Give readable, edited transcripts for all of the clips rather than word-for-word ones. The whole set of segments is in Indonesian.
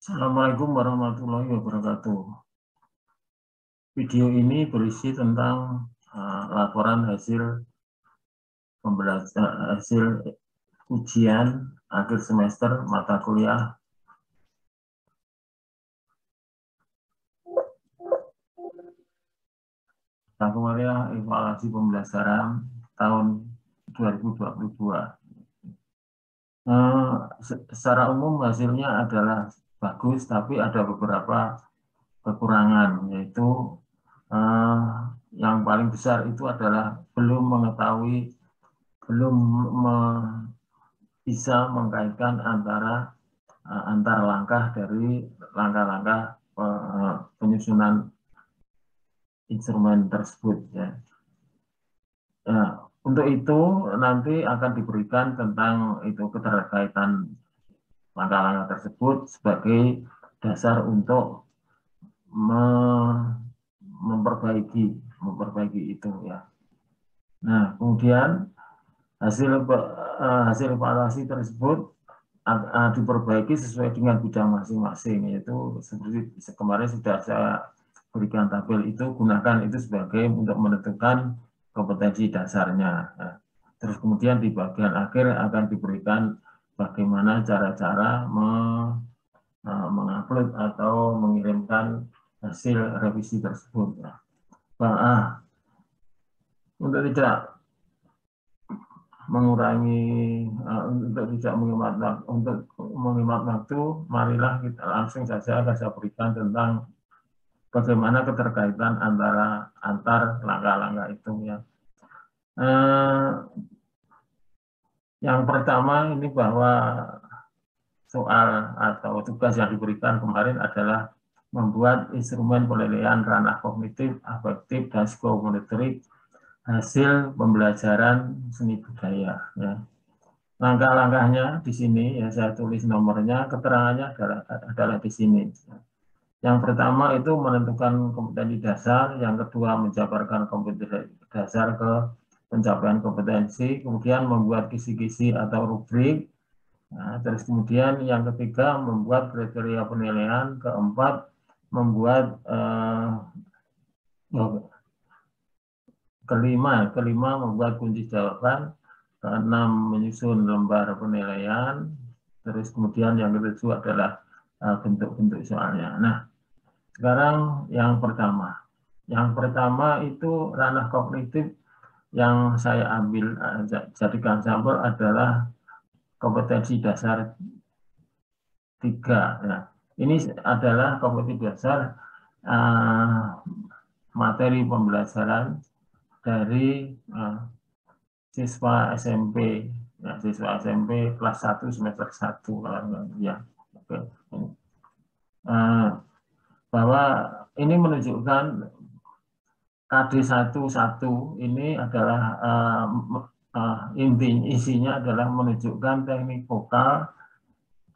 Assalamualaikum warahmatullahi wabarakatuh. Video ini berisi tentang laporan hasil hasil ujian akhir semester mata kuliah evaluasi pembelajaran tahun 2022. Secara umum hasilnya adalah bagus, tapi ada beberapa kekurangan, yaitu yang paling besar itu adalah belum bisa mengkaitkan antar langkah dari langkah-langkah penyusunan instrumen tersebut, ya. Untuk itu nanti akan diberikan tentang itu keterkaitan langkah-langkah tersebut sebagai dasar untuk memperbaiki itu, ya. Nah, kemudian hasil evaluasi tersebut diperbaiki sesuai dengan bidang masing-masing, yaitu seperti kemarin sudah saya berikan tabel itu, gunakan itu sebagai untuk menentukan kompetensi dasarnya. Nah, terus kemudian di bagian akhir akan diberikan bagaimana cara-cara mengupload atau mengirimkan hasil revisi tersebut. Untuk tidak menghemat waktu, marilah kita langsung saja saya berikan tentang bagaimana keterkaitan antar langkah-langkah itu, ya. Yang pertama ini bahwa soal atau tugas yang diberikan kemarin adalah membuat instrumen penilaian ranah kognitif, afektif, dan psikomotorik hasil pembelajaran seni budaya, ya. Langkah-langkahnya di sini, ya, saya tulis nomornya, keterangannya adalah di sini. Yang pertama itu menentukan kompetensi dasar, yang kedua menjabarkan kompetensi dasar ke pencapaian kompetensi, kemudian membuat kisi-kisi atau rubrik, nah, terus kemudian yang ketiga membuat kriteria penilaian, keempat membuat kelima membuat kunci jawaban, keenam menyusun lembar penilaian, terus kemudian yang ketujuh adalah bentuk-bentuk soalnya. Nah, sekarang yang pertama itu ranah kognitif yang saya ambil jadikan sampel adalah kompetensi dasar 3. Nah, ini adalah kompetensi dasar materi pembelajaran dari siswa SMP, ya, siswa SMP kelas 1 semester 1, ya. Oke. Bahwa ini menunjukkan KD11 ini adalah isinya adalah menunjukkan teknik vokal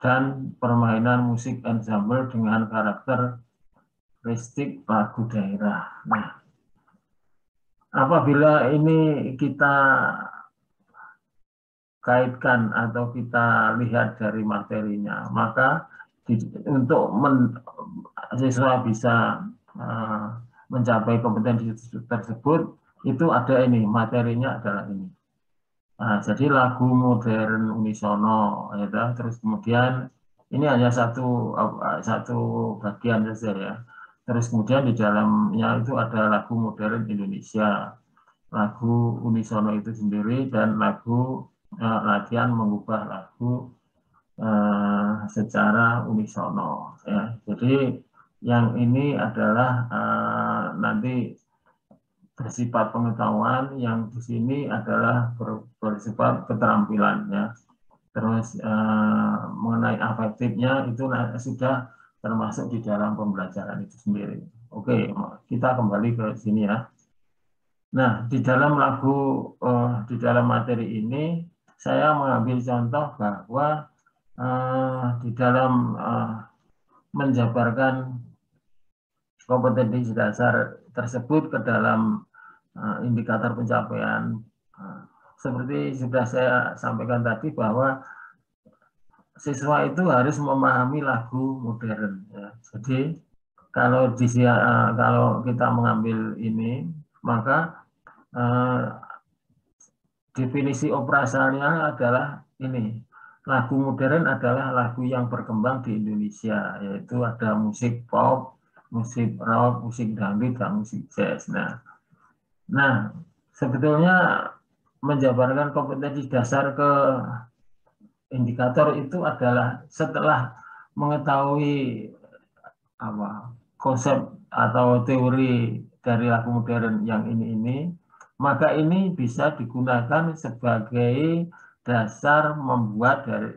dan permainan musik ensemble dengan karakteristik lagu daerah. Nah, apabila ini kita kaitkan atau kita lihat dari materinya, maka untuk siswa bisa mencapai kompetensi tersebut, itu ada ini, materinya adalah ini. Nah, jadi lagu modern unisono, ya, terus kemudian ini hanya satu bagian saja, ya. Terus kemudian di dalamnya itu ada lagu modern Indonesia, lagu unisono itu sendiri, dan lagu latihan mengubah lagu secara unisono, ya. Jadi yang ini adalah nanti bersifat pengetahuan, yang di sini adalah bersifat keterampilannya. Terus mengenai afektifnya itu sudah termasuk di dalam pembelajaran itu sendiri. Oke, kita kembali ke sini, ya. Nah, di dalam di dalam materi ini saya mengambil contoh bahwa di dalam menjabarkan kompetensi dasar tersebut ke dalam indikator pencapaian, seperti sudah saya sampaikan tadi bahwa siswa itu harus memahami lagu modern. Ya. Jadi kalau kalau kita mengambil ini, maka definisi operasionalnya adalah ini. Lagu modern adalah lagu yang berkembang di Indonesia, yaitu ada musik pop, musik rock, musik dangdut, dan musik jazz. Nah, sebetulnya menjabarkan kompetensi dasar ke indikator itu adalah setelah mengetahui konsep atau teori dari lagu modern yang ini, maka ini bisa digunakan sebagai dasar membuat dari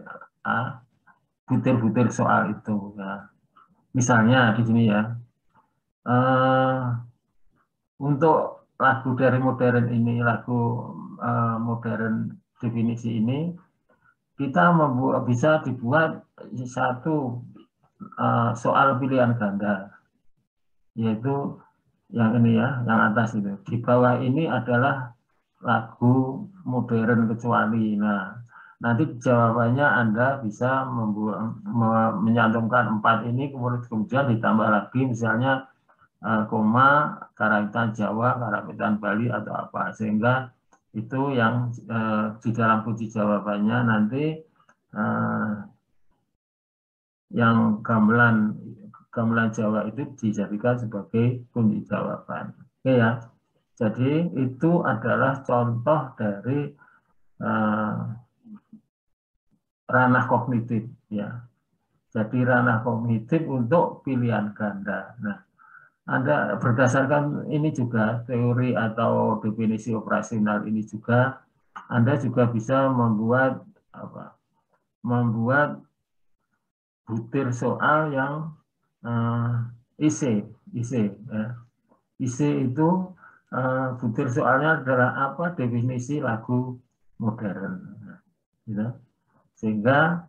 butir-butir soal itu. Ya. Misalnya di sini ya, untuk lagu dari modern ini, lagu modern definisi ini, kita bisa dibuat satu soal pilihan ganda, yaitu yang ini ya, yang atas itu. Di bawah ini adalah lagu modern kecuali. Nah, nanti jawabannya Anda bisa menyantumkan 4 ini, kemudian ditambah lagi misalnya koma, karawitan Jawa, karawitan Bali atau apa, sehingga itu yang di dalam kunci jawabannya nanti yang gamelan Jawa itu dijadikan sebagai kunci jawaban. Oke ya. Jadi itu adalah contoh dari ranah kognitif ya. Jadi ranah kognitif untuk pilihan ganda. Nah, Anda berdasarkan ini juga teori atau definisi operasional ini juga Anda juga bisa membuat membuat butir soal yang IC ya. IC itu butir soalnya adalah apa? Definisi lagu modern. Gitu. Sehingga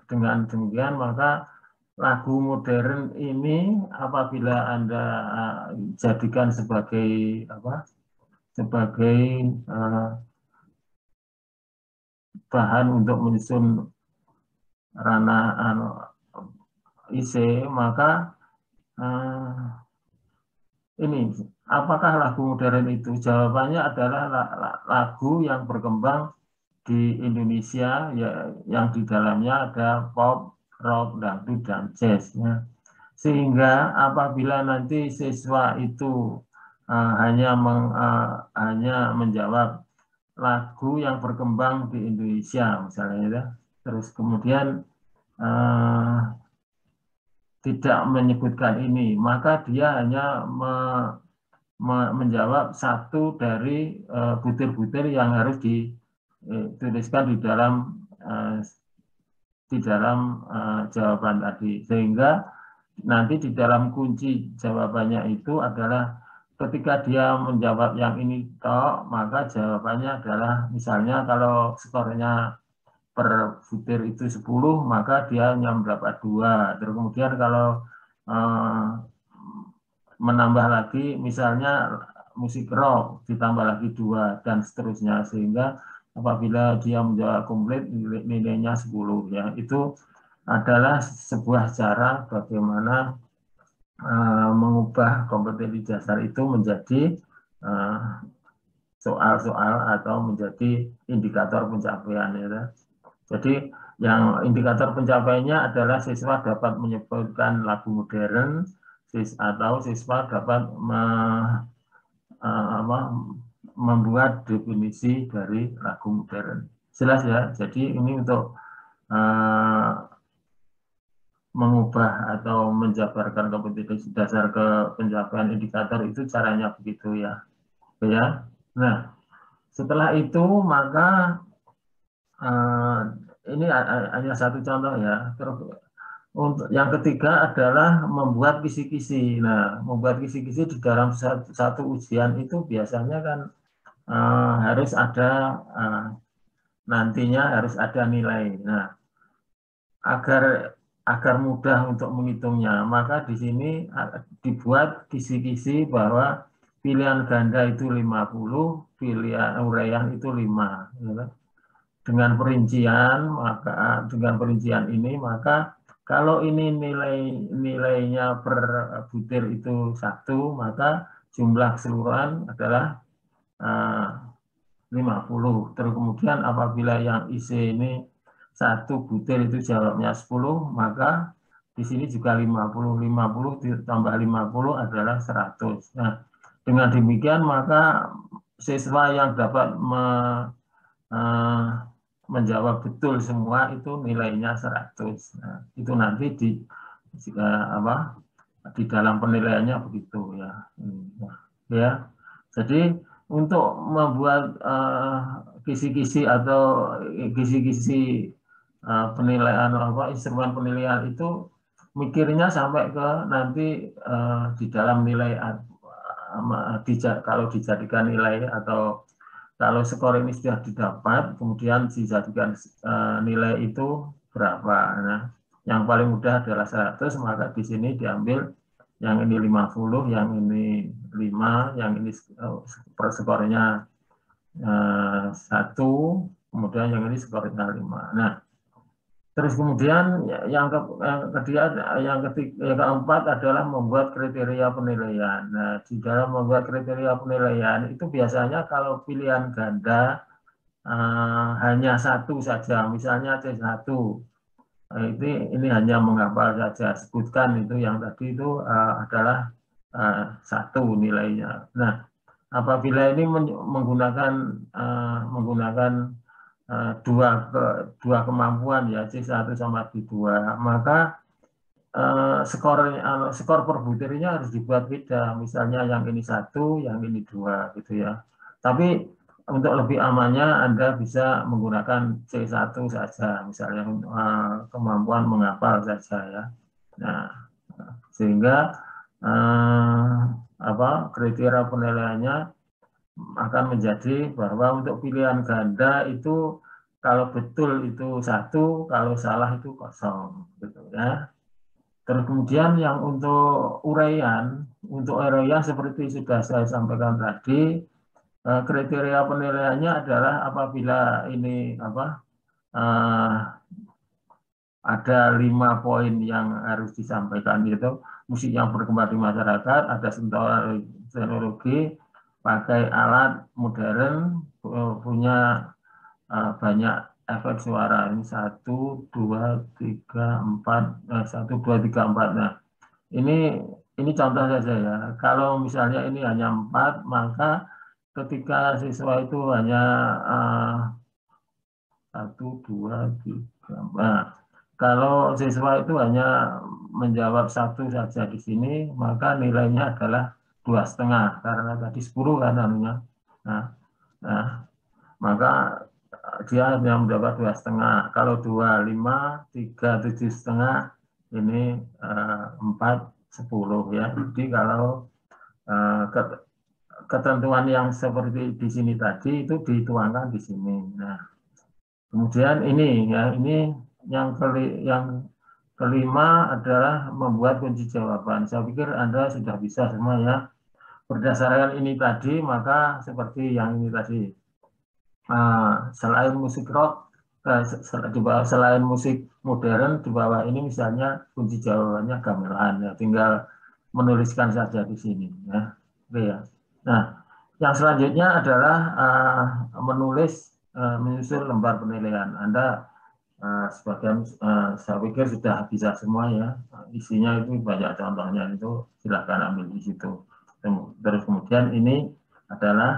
dengan demikian maka lagu modern ini apabila Anda jadikan sebagai sebagai bahan untuk menyusun ranah IC, maka ini apakah lagu modern itu? Jawabannya adalah lagu yang berkembang di Indonesia ya, yang di dalamnya ada pop, rock, dangdut, dan jazz. Ya. Sehingga apabila nanti siswa itu hanya menjawab lagu yang berkembang di Indonesia misalnya, ya. Terus kemudian tidak menyebutkan ini, maka dia hanya menjawab satu dari butir-butir yang harus dituliskan di dalam jawaban tadi, sehingga nanti di dalam kunci jawabannya itu adalah ketika dia menjawab yang ini toh, maka jawabannya adalah misalnya kalau skornya per butir itu 10, maka dia hanya mendapat 2. Terus kemudian kalau menambah lagi misalnya musik rock ditambah lagi 2 dan seterusnya, sehingga apabila dia menjawab komplit nilainya 10 ya. Itu adalah sebuah cara bagaimana mengubah kompetensi dasar itu menjadi soal-soal atau menjadi indikator pencapaian ya. Jadi yang indikator pencapaiannya adalah siswa dapat menyebutkan lagu modern atau siswa dapat membuat definisi dari lagu modern. Jelas ya. Jadi ini untuk mengubah atau menjabarkan kompetensi dasar ke pencapaian indikator itu caranya begitu ya. Ya. Nah, setelah itu maka ini hanya satu contoh ya. Untuk yang ketiga adalah membuat kisi-kisi. Nah, membuat kisi-kisi di dalam satu ujian itu biasanya kan harus ada nantinya harus ada nilai. Nah, agar mudah untuk menghitungnya, maka di sini dibuat kisi-kisi bahwa pilihan ganda itu 50, pilihan uraian itu 5. dengan perincian ini, maka kalau ini nilainya per butir itu 1, maka jumlah keseluruhan adalah 50. Terus kemudian apabila yang isi ini 1 butir itu jawabnya 10, maka di sini juga 50. 50 ditambah 50 adalah 100. Nah, dengan demikian maka siswa yang dapat menjawab betul semua itu nilainya 100. Nah, itu nanti di dalam penilaiannya begitu ya. Ya. Jadi untuk membuat kisi-kisi atau kisi-kisi penilaian instrumen penilaian itu mikirnya sampai ke nanti di dalam nilai kalau dijadikan nilai atau kalau skor ini sudah didapat, kemudian dijadikan nilai itu berapa. Nah, yang paling mudah adalah 100, maka di sini diambil yang ini 50, yang ini 5, yang ini skornya 1, kemudian yang ini skornya 5. Nah, terus kemudian yang keempat adalah membuat kriteria penilaian. Nah, di dalam membuat kriteria penilaian itu biasanya kalau pilihan ganda hanya 1 saja, misalnya C1, ini hanya menghafal saja, sebutkan itu yang tadi itu adalah 1 nilainya. Nah, apabila ini menggunakan dua kemampuan ya, C1 sama C2, maka skor per butirnya harus dibuat beda. Misalnya yang ini 1, yang ini 2 gitu ya. Tapi untuk lebih amannya Anda bisa menggunakan C1 saja, misalnya kemampuan menghafal saja ya. Nah, sehingga kriteria penilaiannya akan menjadi bahwa untuk pilihan ganda itu kalau betul itu 1, kalau salah itu 0 gitu ya. Terus kemudian yang untuk uraian seperti sudah saya sampaikan tadi, kriteria penilaiannya adalah apabila ini ada 5 poin yang harus disampaikan, itu musik yang berkembang di masyarakat, ada teknologi, pakai alat modern, punya banyak efek suara. Ini 1, 2, 3, 4, 1, 2, 3, 4. Nah, ini contoh saja ya. Kalau misalnya ini hanya 4, maka ketika siswa itu hanya 1, 2, 3, 4. Kalau siswa itu hanya menjawab 1 saja di sini, maka nilainya adalah 2,5 karena tadi 10 kan anunya. Nah, maka dia hanya mendapat 2,5. Kalau 2, 5, 3, 7,5, ini 4, 10 ya. Jadi kalau ketentuan yang seperti di sini tadi itu dituangkan di sini. Nah, kemudian ini yang kelima adalah membuat kunci jawaban. Saya pikir Anda sudah bisa semua ya. Berdasarkan ini tadi, maka seperti yang ini tadi. Selain musik rock, selain musik modern, di bawah ini misalnya kunci jawabannya gamelan. Ya, tinggal menuliskan saja di sini. Ya. Oke ya. Nah, yang selanjutnya adalah menyusun lembar penilaian. Anda sebagian saya pikir sudah bisa semua ya. Isinya itu banyak contohnya, itu silakan ambil di situ. Terus kemudian ini adalah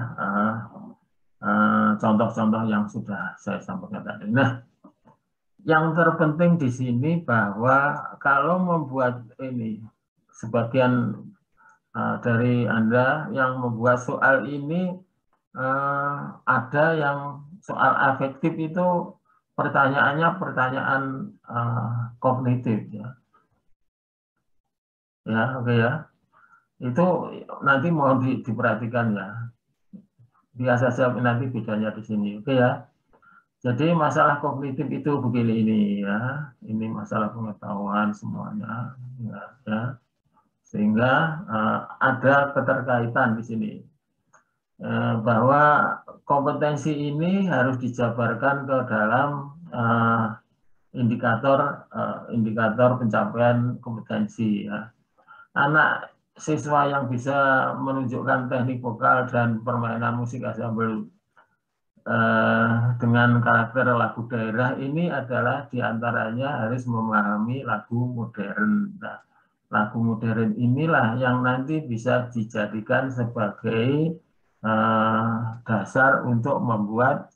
contoh-contoh yang sudah saya sampaikan tadi. Nah, yang terpenting di sini bahwa kalau membuat ini, sebagian dari Anda yang membuat soal ini ada yang soal afektif itu pertanyaannya pertanyaan kognitif ya. Ya, oke ya. Itu nanti mohon diperhatikan ya. Biasa saja nanti bedanya di sini. Oke ya. Jadi masalah kognitif itu begini ini ya. Ini masalah pengetahuan semuanya ya. Sehingga ada keterkaitan di sini. bahwa kompetensi ini harus dijabarkan ke dalam indikator pencapaian kompetensi. Ya. Anak siswa yang bisa menunjukkan teknik vokal dan permainan musik ensemble dengan karakter lagu daerah ini adalah diantaranya harus memahami lagu modern. Nah, lagu modern inilah yang nanti bisa dijadikan sebagai dasar untuk membuat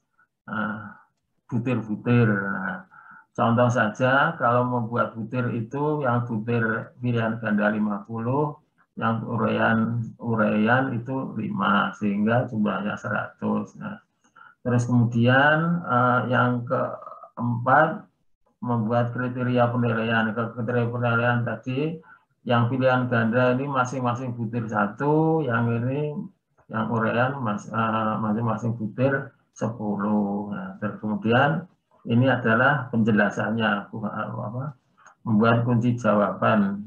butir-butir. Nah, contoh saja kalau membuat butir itu yang butir pilihan ganda 50, yang urean itu 5 sehingga jumlahnya 100. Nah, terus kemudian yang keempat membuat kriteria penilaian. Kriteria penilaian tadi yang pilihan ganda ini masing-masing butir 1, yang ini yang urean masing-masing butir 10. Nah, terus kemudian ini adalah penjelasannya membuat kunci jawaban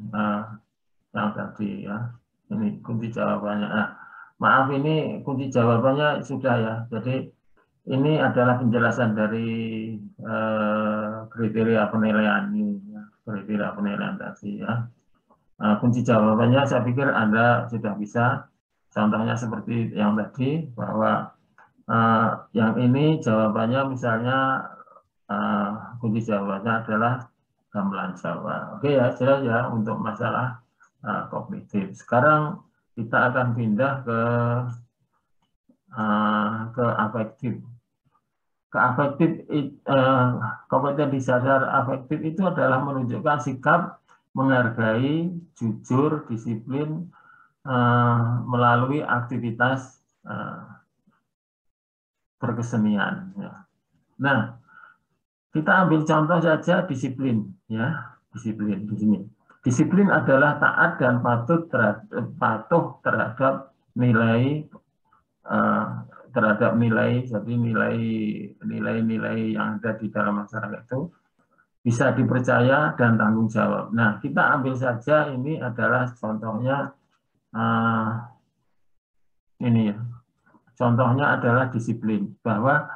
yang tadi ya. Ini kunci jawabannya. Nah, maaf ini kunci jawabannya sudah ya. Jadi ini adalah penjelasan dari kriteria penilaian ini, ya. Kriteria penilaian tadi ya. Kunci jawabannya saya pikir Anda sudah bisa. Contohnya seperti yang tadi bahwa yang ini jawabannya misalnya kunci jawabannya adalah gamelan Jawa. Oke ya, jelas ya untuk masalah kognitif. Sekarang kita akan pindah ke afektif. Kompetensi dasar afektif itu adalah menunjukkan sikap menghargai, jujur, disiplin melalui aktivitas berkesenian. Ya. Nah, kita ambil contoh saja disiplin, ya, disiplin di sini. Disiplin adalah taat dan patuh terhadap nilai jadi nilai-nilai yang ada di dalam masyarakat itu bisa dipercaya dan tanggung jawab. Nah, kita ambil saja ini adalah contohnya ini ya. Contohnya adalah disiplin, bahwa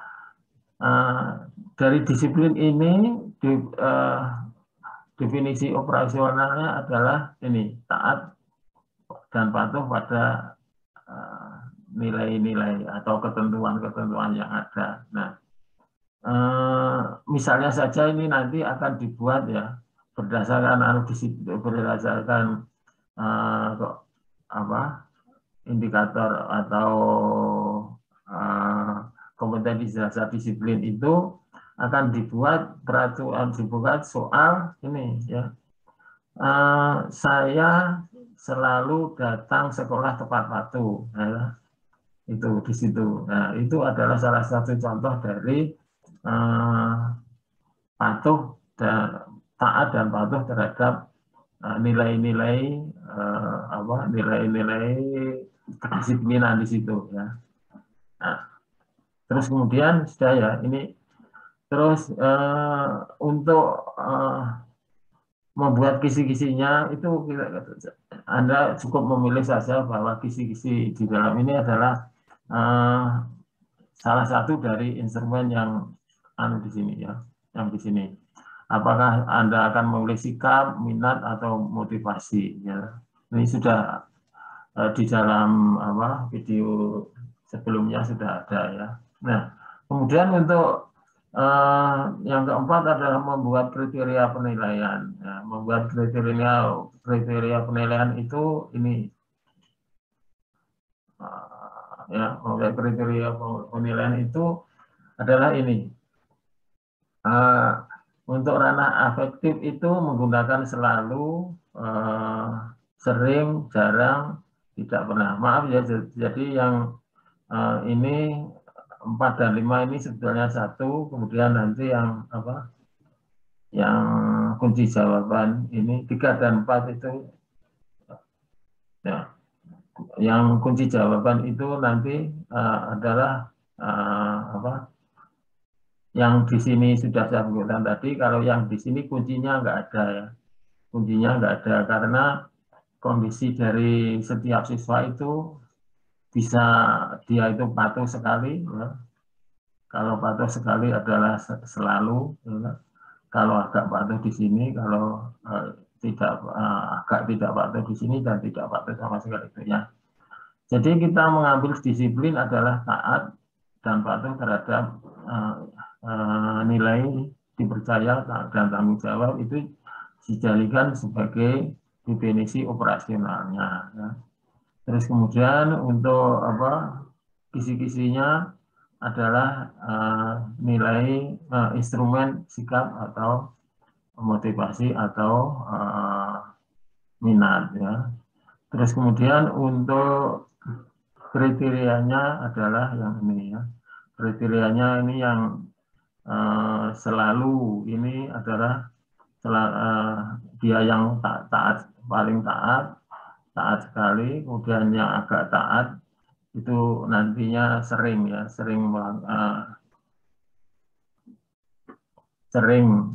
dari disiplin ini definisi operasionalnya adalah ini taat dan patuh pada nilai-nilai atau ketentuan-ketentuan yang ada. Nah, misalnya saja ini nanti akan dibuat ya berdasarkan indikator atau kompetensi dasar disiplin itu akan dibuat peraturan dibuat soal ini ya. Saya selalu datang sekolah tepat waktu. Ya. Itu di situ. Nah, itu adalah salah satu contoh dari taat dan patuh terhadap nilai-nilai nilai-nilai kedisiplinan di situ ya. Nah, terus kemudian sudah ya ini terus untuk membuat kisi-kisinya itu Anda cukup memilih saja bahwa kisi-kisi di dalam ini adalah salah satu dari instrumen yang di sini ya, yang di sini. Apakah Anda akan memilih sikap, minat atau motivasi ya. Ini sudah di dalam video sebelumnya sudah ada ya. Nah, kemudian untuk yang keempat adalah membuat kriteria penilaian. Ya, membuat kriteria penilaian itu ini ya, membuat kriteria penilaian itu adalah ini. Untuk ranah afektif itu menggunakan selalu, sering, jarang, tidak pernah. Maaf ya, jadi yang ini 4 dan 5 ini sebetulnya satu, kemudian nanti yang yang kunci jawaban ini 3 dan 4 itu ya, yang kunci jawaban itu nanti adalah yang di sini sudah saya sebutkan tadi. Kalau yang di sini kuncinya nggak ada ya, kuncinya nggak ada karena kondisi dari setiap siswa itu bisa dia itu patuh sekali, ya. Kalau patuh sekali adalah selalu, ya. Kalau agak patuh di sini, kalau agak tidak patuh di sini dan tidak patuh sama sekali itu ya. Jadi kita mengambil disiplin adalah taat dan patuh terhadap nilai dipercaya dan tanggung jawab itu dijadikan sebagai definisi operasionalnya. Ya. Terus kemudian untuk kisi-kisinya adalah nilai instrumen sikap atau motivasi atau minat ya. Terus kemudian untuk kriterianya adalah yang ini ya. Kriterianya ini yang selalu ini adalah dia yang taat, paling taat sekali, kemudian yang agak taat itu nantinya sering ya, sering.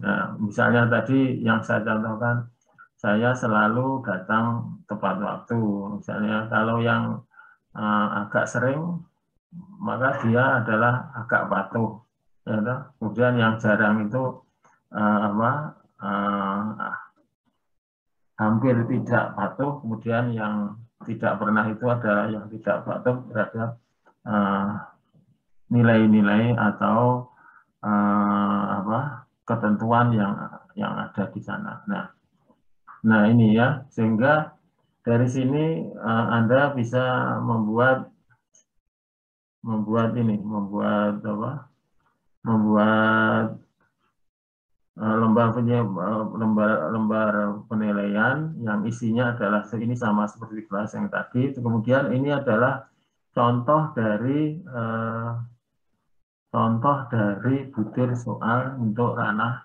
Nah, misalnya tadi yang saya contohkan, saya selalu datang tepat waktu. Misalnya kalau yang agak sering, maka dia adalah agak patuh. Ya, kemudian yang jarang itu hampir tidak patuh. Kemudian yang tidak pernah itu adalah yang tidak patuh terhadap nilai-nilai atau ketentuan yang ada di sana. Nah ini ya, sehingga dari sini Anda bisa membuat lembar penilaian yang isinya adalah ini sama seperti kelas yang tadi. Kemudian ini adalah contoh dari butir soal untuk ranah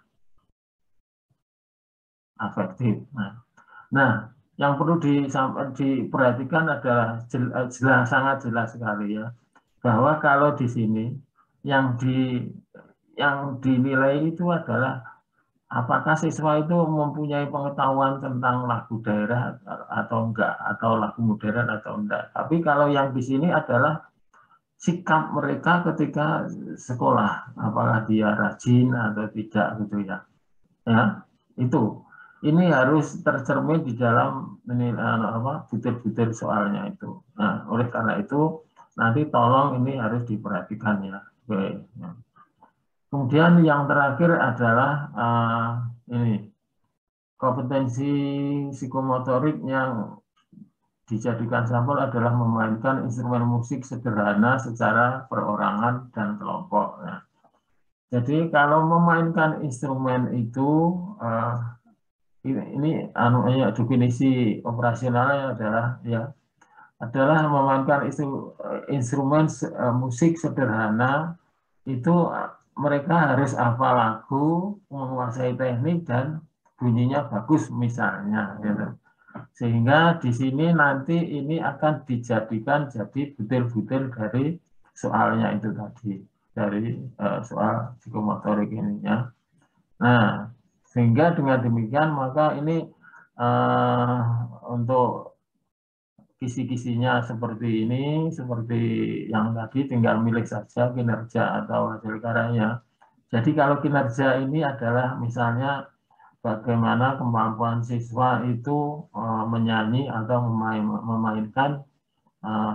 afektif. Nah, yang perlu diperhatikan adalah sangat jelas sekali ya, bahwa kalau di sini yang dinilai itu adalah apakah siswa itu mempunyai pengetahuan tentang lagu daerah atau enggak, atau lagu modern atau enggak. Tapi kalau yang di sini adalah sikap mereka ketika sekolah, apakah dia rajin atau tidak gitu ya. Ya, itu. Ini harus tercermin di dalam butir-butir soalnya itu. Nah, oleh karena itu nanti tolong ini harus diperhatikan ya. Oke. Kemudian yang terakhir adalah ini kompetensi psikomotorik yang dijadikan sampel adalah memainkan instrumen musik sederhana secara perorangan dan kelompok. Nah, jadi kalau memainkan instrumen itu ini definisi operasionalnya adalah memainkan instrumen musik sederhana itu mereka harus hafal lagu, menguasai teknik dan bunyinya bagus misalnya gitu. Sehingga di sini nanti ini akan dijadikan jadi butir-butir dari soalnya itu tadi, dari soal psikomotorik ini ya. Nah, sehingga dengan demikian maka ini untuk kisi-kisinya seperti ini, seperti yang tadi tinggal milih saja kinerja atau hasil karyanya. Jadi kalau kinerja ini adalah misalnya bagaimana kemampuan siswa itu menyanyi atau memainkan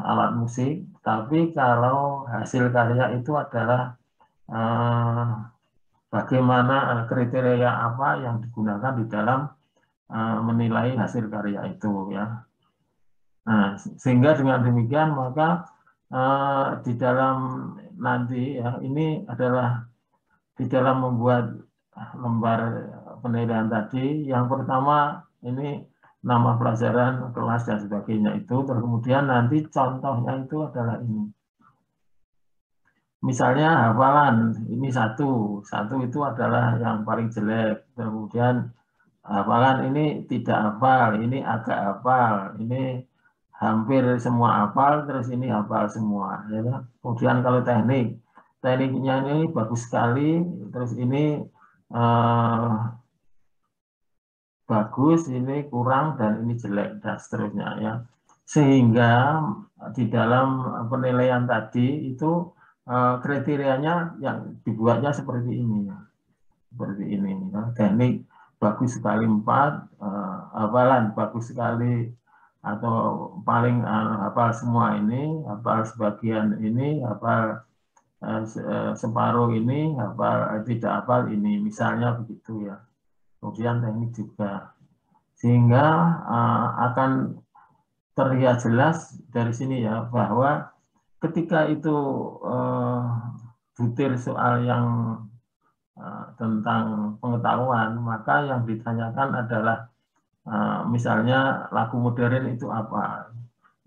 alat musik, tapi kalau hasil karya itu adalah bagaimana kriteria apa yang digunakan di dalam menilai hasil karya itu ya. Nah, sehingga dengan demikian maka di dalam nanti ya ini adalah di dalam membuat lembar penilaian tadi, yang pertama ini nama pelajaran, kelas dan sebagainya itu, terus kemudian nanti contohnya itu adalah ini. Misalnya hafalan, ini satu itu adalah yang paling jelek, kemudian hafalan ini tidak hafal, ini agak hafal, ini hampir semua hafal, terus ini hafal semua. Ya. Kemudian kalau tekniknya ini bagus sekali, terus ini bagus, ini kurang, dan ini jelek, dan seterusnya. Ya. Sehingga di dalam penilaian tadi itu kriterianya yang dibuatnya seperti ini, ya. Teknik bagus sekali 4, hafalan bagus sekali atau paling hafal semua ini, hafal sebagian ini, hafal separuh ini, hafal tidak hafal ini, misalnya begitu ya. Kemudian teknik juga, sehingga akan terlihat jelas dari sini ya bahwa ketika itu butir soal yang tentang pengetahuan, maka yang ditanyakan adalah misalnya lagu modern itu apa,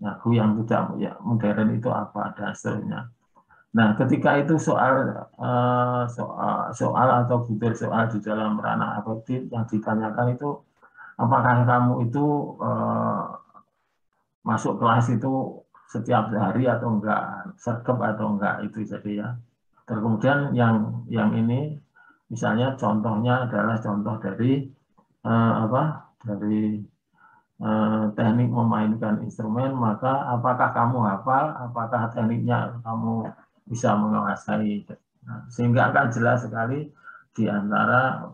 lagu yang tidak ya, modern itu apa, dan seterusnya. Nah, ketika itu soal atau butir soal di dalam ranah afektif yang ditanyakan itu, apakah kamu itu masuk kelas itu setiap hari atau enggak, sergap atau enggak, itu jadi ya. Terus kemudian yang ini misalnya contohnya adalah contoh dari dari teknik memainkan instrumen, maka apakah kamu hafal, apakah tekniknya kamu bisa menguasai. Nah, sehingga akan jelas sekali di antara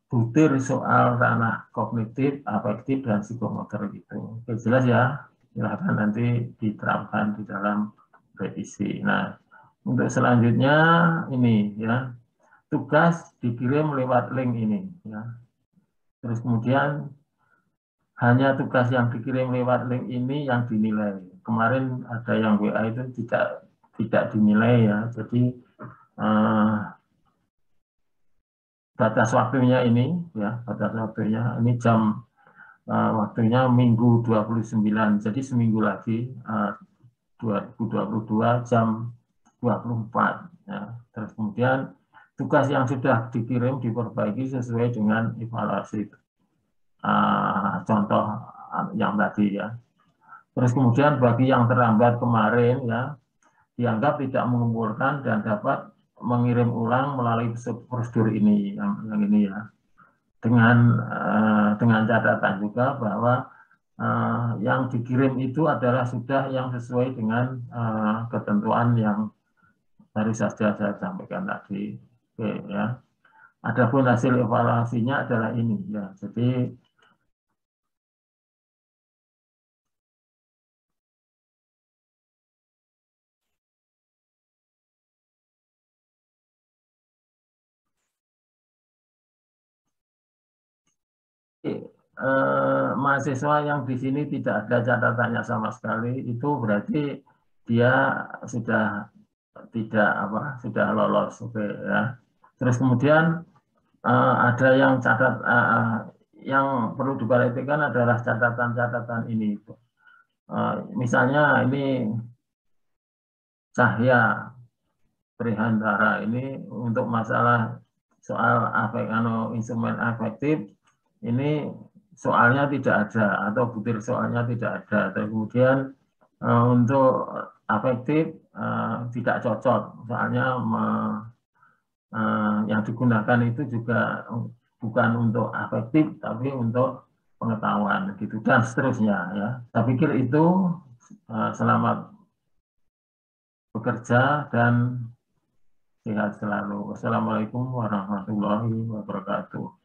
butir soal ranah kognitif, afektif, dan psikomotor itu. Oke, jelas ya, silahkan nanti diterapkan di dalam revisi. Nah, untuk selanjutnya ini ya, tugas dikirim lewat link ini ya. Terus kemudian hanya tugas yang dikirim lewat link ini yang dinilai. Kemarin ada yang WA itu tidak dinilai ya. Jadi batas waktunya ini ya, batas waktunya ini jam waktunya Minggu 29. Jadi seminggu lagi 2022 jam 24 ya. Terus kemudian tugas yang sudah dikirim diperbaiki sesuai dengan evaluasi contoh yang tadi ya. Terus kemudian bagi yang terlambat kemarin ya, dianggap tidak mengumpulkan dan dapat mengirim ulang melalui prosedur ini yang ini ya. Dengan catatan juga bahwa yang dikirim itu adalah sudah yang sesuai dengan ketentuan yang baru saja saya sampaikan tadi. Oke ya. Adapun hasil evaluasinya adalah ini ya. Jadi mahasiswa yang di sini tidak ada catatannya sama sekali, itu berarti dia sudah tidak sudah lolos, oke ya. Terus kemudian ada yang yang perlu diperhatikan adalah catatan-catatan ini. Misalnya ini Cahya Prihantara ini untuk masalah soal instrumen afektif ini soalnya tidak ada atau butir soalnya tidak ada. Dan kemudian untuk afektif tidak cocok, soalnya yang digunakan itu juga bukan untuk afektif tapi untuk pengetahuan gitu dan seterusnya ya. Saya pikir itu selamat bekerja dan sehat selalu. Wassalamualaikum warahmatullahi wabarakatuh.